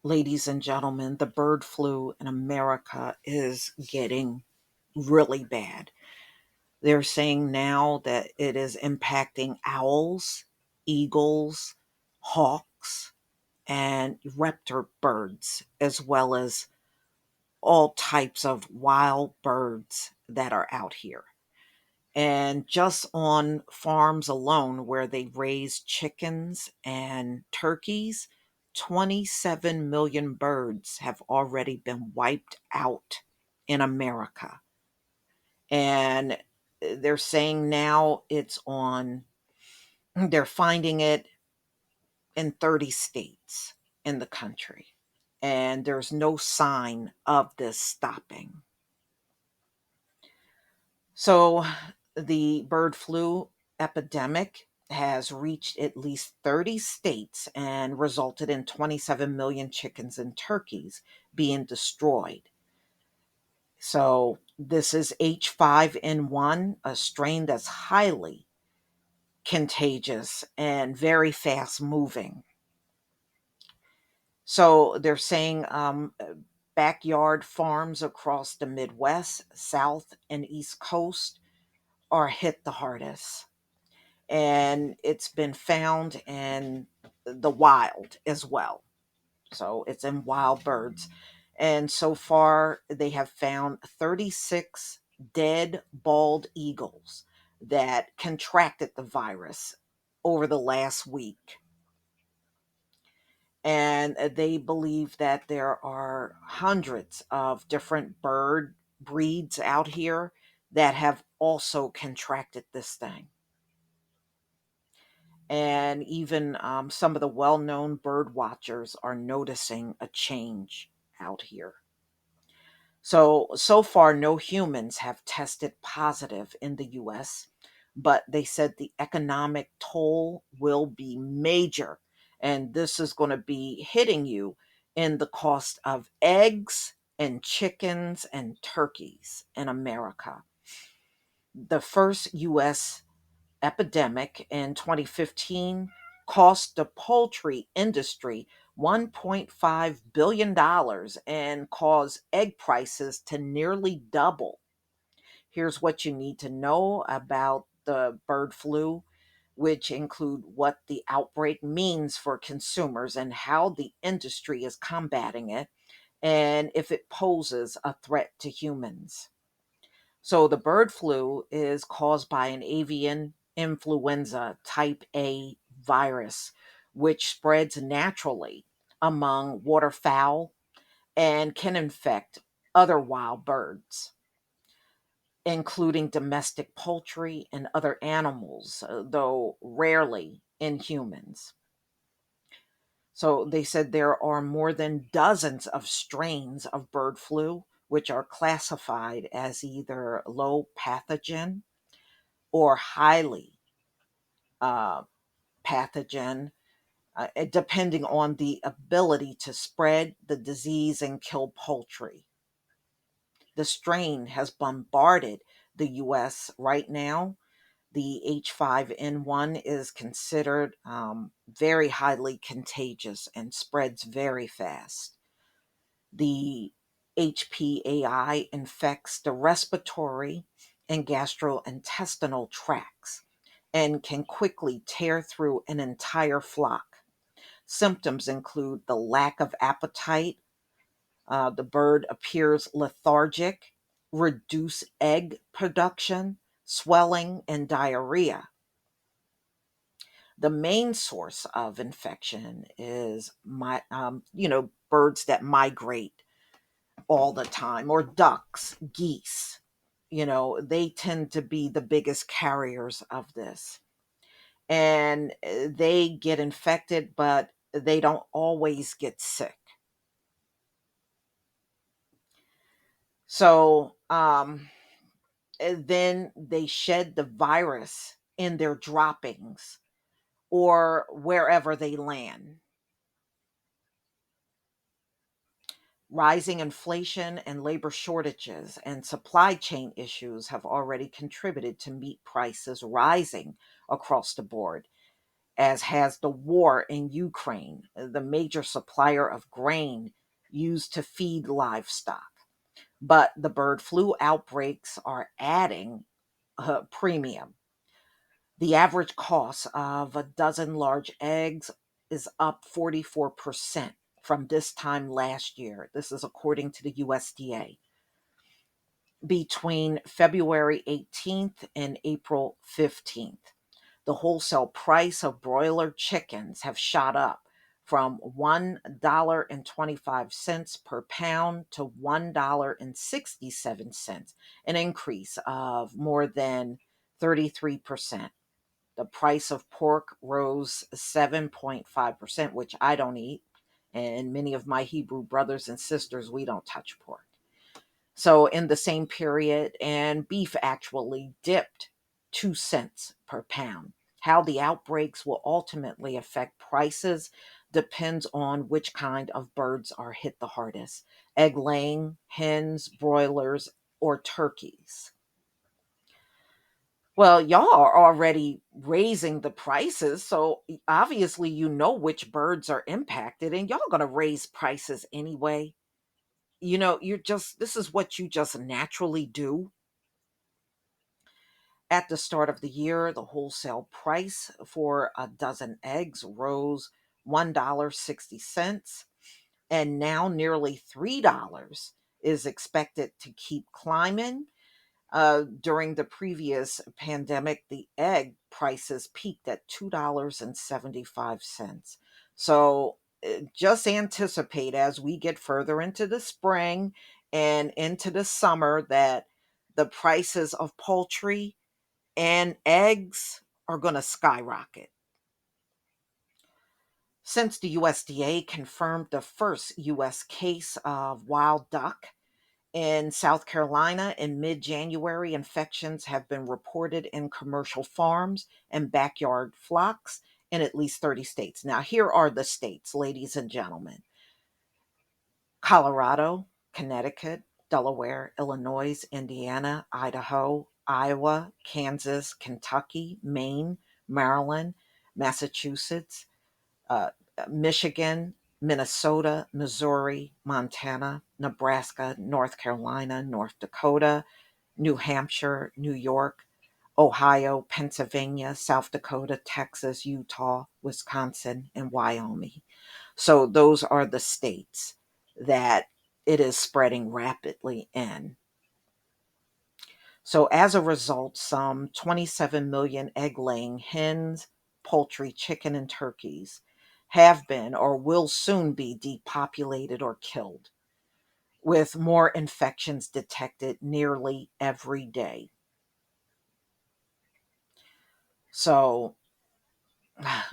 Ladies and gentlemen, the bird flu in America is getting really bad. They're saying now that it is impacting owls, eagles, hawks, and raptor birds, as well as all types of wild birds that are out here. And just on farms alone where they raise chickens and turkeys, 27 million birds have already been wiped out in America. And they're saying now they're finding it in 30 states in the country. And there's no sign of this stopping. So the bird flu epidemic has reached at least 30 states and resulted in 27 million chickens and turkeys being destroyed. So this is H5N1, a strain that's highly contagious and very fast moving. So they're saying backyard farms across the Midwest, South, and East Coast are hit the hardest. And it's been found in the wild as well. So it's in wild birds. And so far, they have found 36 dead bald eagles that contracted the virus over the last week. And they believe that there are hundreds of different bird breeds out here that have also contracted this thing. And even some of the well-known bird watchers are noticing a change out here. So far, no humans have tested positive in the US, but they said the economic toll will be major. And this is going to be hitting you in the cost of eggs and chickens and turkeys in America. The first US epidemic in 2015 cost the poultry industry $1.5 billion and caused egg prices to nearly double. Here's what you need to know about the bird flu, which include what the outbreak means for consumers and how the industry is combating it, and if it poses a threat to humans. So the bird flu is caused by an avian influenza type A virus, which spreads naturally among waterfowl and can infect other wild birds, including domestic poultry and other animals, though rarely in humans. So they said there are more than dozens of strains of bird flu, which are classified as either low pathogen or highly uh, pathogen, depending on the ability to spread the disease and kill poultry. The strain has bombarded the US right now. The H5N1 is considered very highly contagious and spreads very fast. The HPAI infects the respiratory and gastrointestinal tracts and can quickly tear through an entire flock. Symptoms include the lack of appetite, the bird appears lethargic, reduced egg production, swelling, and diarrhea. The main source of infection is birds that migrate all the time, or ducks, geese. They tend to be the biggest carriers of this. And they get infected, but they don't always get sick. So, and then they shed the virus in their droppings or wherever they land. Rising inflation and labor shortages and supply chain issues have already contributed to meat prices rising across the board. as has the war in Ukraine, the major supplier of grain used to feed livestock. But the bird flu outbreaks are adding a premium. The average cost of a dozen large eggs is up 44% from this time last year. This is according to the USDA. Between February 18th and April 15th, the wholesale price of broiler chickens have shot up from $1.25 per pound to $1.67, an increase of more than 33%. The price of pork rose 7.5%, which I don't eat. And many of my Hebrew brothers and sisters, we don't touch pork. So, in the same period, and beef actually dipped 2 cents per pound. How the outbreaks will ultimately affect prices depends on which kind of birds are hit the hardest: egg laying, hens, broilers, or turkeys. Well, y'all are already raising the prices, so obviously you know which birds are impacted, and y'all gonna raise prices anyway. You're just, this is what you just naturally do. At the start of the year, the wholesale price for a dozen eggs rose $1.60, and now nearly $3 is expected to keep climbing. During the previous pandemic, the egg prices peaked at $2.75. So just anticipate as we get further into the spring and into the summer that the prices of poultry and eggs are going to skyrocket. Since the USDA confirmed the first US case of wild duck in South Carolina in mid January, infections have been reported in commercial farms and backyard flocks in at least 30 states. Now, here are the states, ladies and gentlemen: Colorado, Connecticut, Delaware, Illinois, Indiana, Idaho, Iowa, Kansas, Kentucky, Maine, Maryland, Massachusetts, uh, Michigan, Minnesota, Missouri, Montana, Nebraska, North Carolina, North Dakota, New Hampshire, New York, Ohio, Pennsylvania, South Dakota, Texas, Utah, Wisconsin, and Wyoming. So those are the states that it is spreading rapidly in. So as a result, some 27 million egg laying hens, poultry, chicken, and turkeys have been or will soon be depopulated or killed, with more infections detected nearly every day. So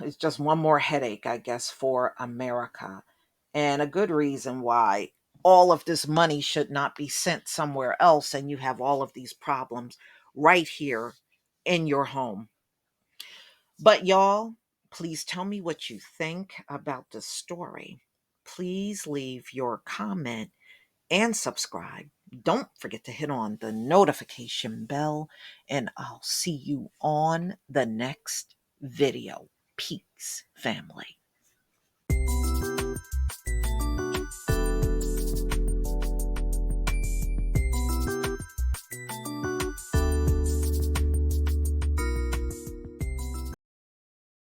it's just one more headache, I guess, for America. And a good reason why all of this money should not be sent somewhere else and you have all of these problems right here in your home. But y'all, please tell me what you think about the story. Please leave your comment and subscribe. Don't forget to hit on the notification bell, and I'll see you on the next video. Peace, family.